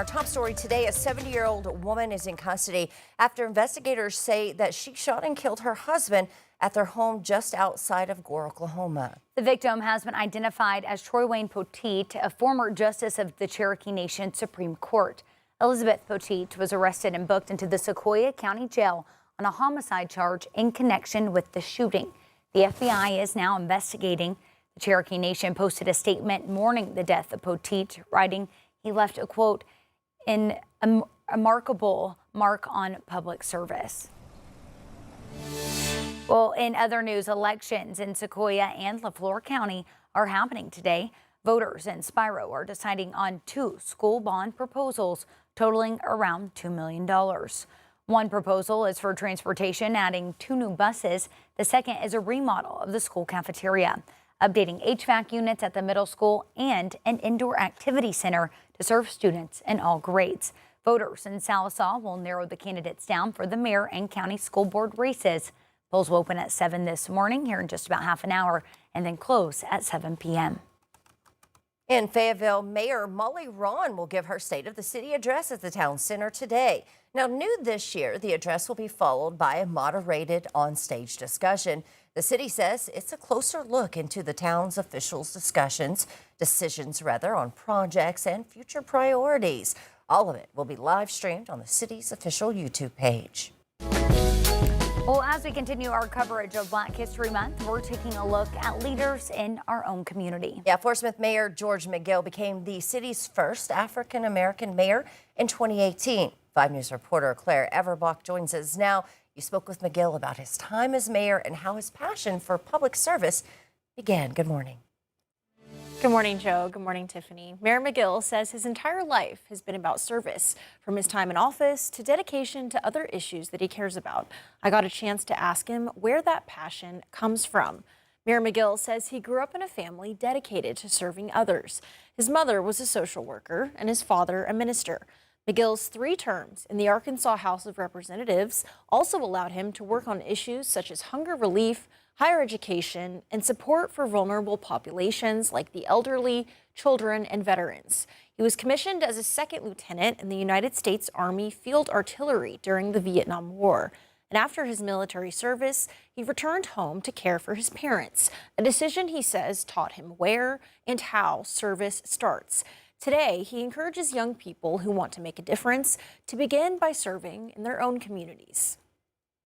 Our top story today, a 70-year-old woman is in custody after investigators say that she shot and killed her husband at their home just outside of Gore, Oklahoma. The victim has been identified as Wayne Poteete, a former justice of the Cherokee Nation Supreme Court. Elizabeth Poteete was arrested and booked into the Sequoyah County jail on a homicide charge in connection with the shooting. The FBI is now investigating. The Cherokee Nation posted a statement mourning the death of Poteete, writing he left a quote, "in a remarkable mark on public service." Well, in other news, elections in Sequoyah and LaFleur County are happening today. Voters in Spiro are deciding on two school bond proposals totaling around $2 million. One proposal is for transportation, adding 2 new buses. The second is a remodel of the school cafeteria, updating HVAC units at the middle school, and an indoor activity center to serve students in all grades. Voters in Sallisaw will narrow the candidates down for the mayor and county school board races. Polls will open at 7 this morning, here in just about half an hour, and then close at 7 p.m. In Fayetteville, Mayor Molly Ron will give her State of the City address at the town center today. Now, new this year, the address will be followed by a moderated on-stage discussion. The city says it's a closer look into the town's officials' decisions on projects and future priorities. All of it will be live streamed on the city's official YouTube page. Well, as we continue our coverage of Black History Month, we're taking a look at leaders in our own community. Yeah, Fort Smith Mayor George McGill became the city's first African-American mayor in 2018. 5 News reporter Claire Everbach joins us now. You spoke with McGill about his time as mayor and how his passion for public service began. Good morning. Good morning, Joe. Good morning, Tiffany. Mayor McGill says his entire life has been about service, from his time in office to dedication to other issues that he cares about. I got a chance to ask him where that passion comes from. Mayor McGill says he grew up in a family dedicated to serving others. His mother was a social worker and his father a minister. McGill's 3 terms in the Arkansas House of Representatives also allowed him to work on issues such as hunger relief, higher education, and support for vulnerable populations like the elderly, children, and veterans. He was commissioned as a 2nd lieutenant in the United States Army Field Artillery during the Vietnam War. And after his military service, he returned home to care for his parents, a decision he says taught him where and how service starts. Today, he encourages young people who want to make a difference to begin by serving in their own communities.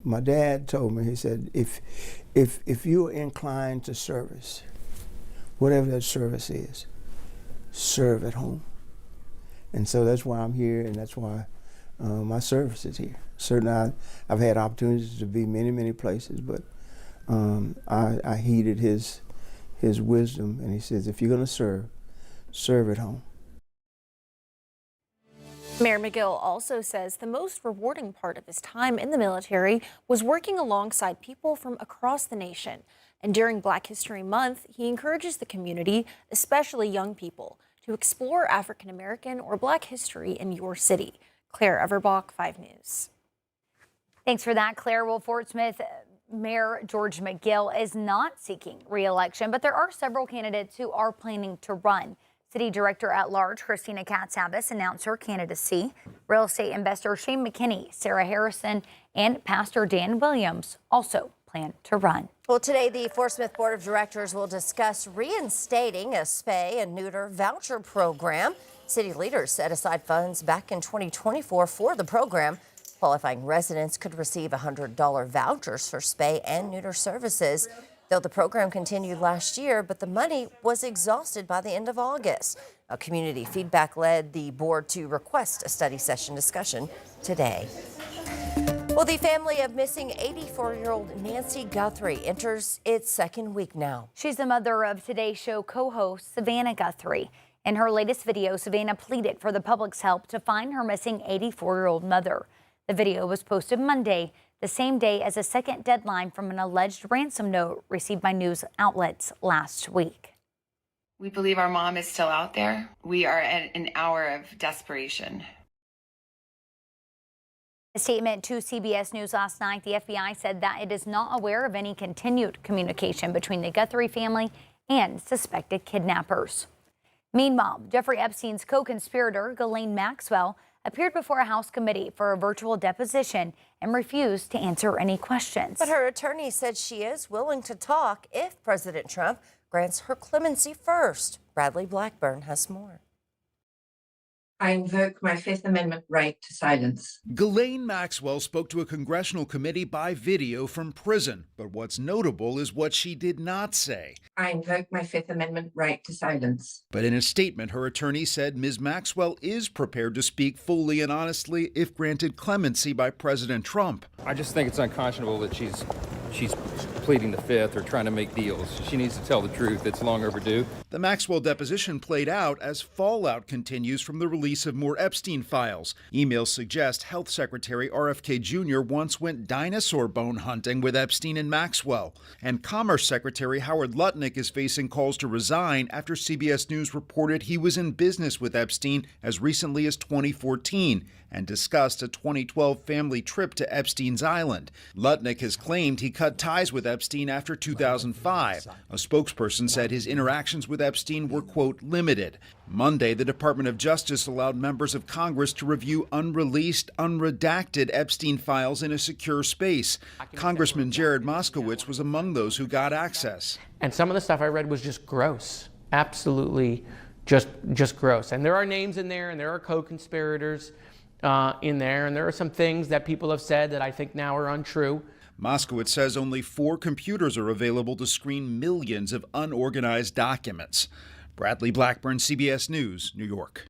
My dad told me, he said, if you're inclined to service, whatever that service is, serve at home. And so that's why I'm here, and that's why my service is here. Certainly I've had opportunities to be many places, but I heeded his wisdom, and he says, if you're going to serve at home. Mayor McGill also says the most rewarding part of his time in the military was working alongside people from across the nation. And during Black History Month, he encourages the community, especially young people, to explore African American or Black history in your city. Claire Everbach, 5 News. Thanks for that, Claire. Well, Fort Smith Mayor George McGill is not seeking re-election, but there are several candidates who are planning to run. City Director at Large Christina Katsavis announced her candidacy. Real estate investor Shane McKinney, Sarah Harrison, and Pastor Dan Williams also plan to run. Well, today the Fort Smith Board of Directors will discuss reinstating a spay and neuter voucher program. City leaders set aside funds back in 2024 for the program. Qualifying residents could receive $100 vouchers for spay and neuter services. Though the program continued last year, but the money was exhausted by the end of August. A community feedback led the board to request a study session discussion today. Well, the family of missing 84-year-old Nancy Guthrie enters its 2nd week now. She's the mother of Today's Show co-host Savannah Guthrie. In her latest video, Savannah pleaded for the public's help to find her missing 84-year-old mother. The video was posted Monday, the same day as a second deadline from an alleged ransom note received by news outlets last week. We believe our mom is still out there. We are at an hour of desperation. A statement to CBS News last night, the FBI said that it is not aware of any continued communication between the Guthrie family and suspected kidnappers. Meanwhile, Jeffrey Epstein's co-conspirator, Ghislaine Maxwell, appeared before a House committee for a virtual deposition and refused to answer any questions. But her attorney said she is willing to talk if President Trump grants her clemency first. Bradley Blackburn has more. I invoke my Fifth Amendment right to silence. Ghislaine Maxwell spoke to a congressional committee by video from prison, but what's notable is what she did not say. I invoke my Fifth Amendment right to silence. But in a statement, her attorney said Ms. Maxwell is prepared to speak fully and honestly if granted clemency by President Trump. I just think it's unconscionable that she's pleading the Fifth or trying to make deals. She needs to tell the truth. It's long overdue. The Maxwell deposition played out as fallout continues from the release of more Epstein files. Emails suggest Health Secretary RFK Jr. once went dinosaur bone hunting with Epstein and Maxwell. And Commerce Secretary Howard Lutnick is facing calls to resign after CBS News reported he was in business with Epstein as recently as 2014 and discussed a 2012 family trip to Epstein's Island. Lutnick has claimed he cut ties with Epstein after 2005. A spokesperson said his interactions with Epstein were, quote, limited. Monday, the Department of Justice allowed members of Congress to review unreleased, unredacted Epstein files in a secure space. Congressman Jared Moskowitz was among those who got access. And some of the stuff I read was just gross, absolutely just gross. And there are names in there, and there are co-conspirators in there, and there are some things that people have said that I think now are untrue. Moskowitz says only 4 computers are available to screen millions of unorganized documents. Bradley Blackburn, CBS News, New York.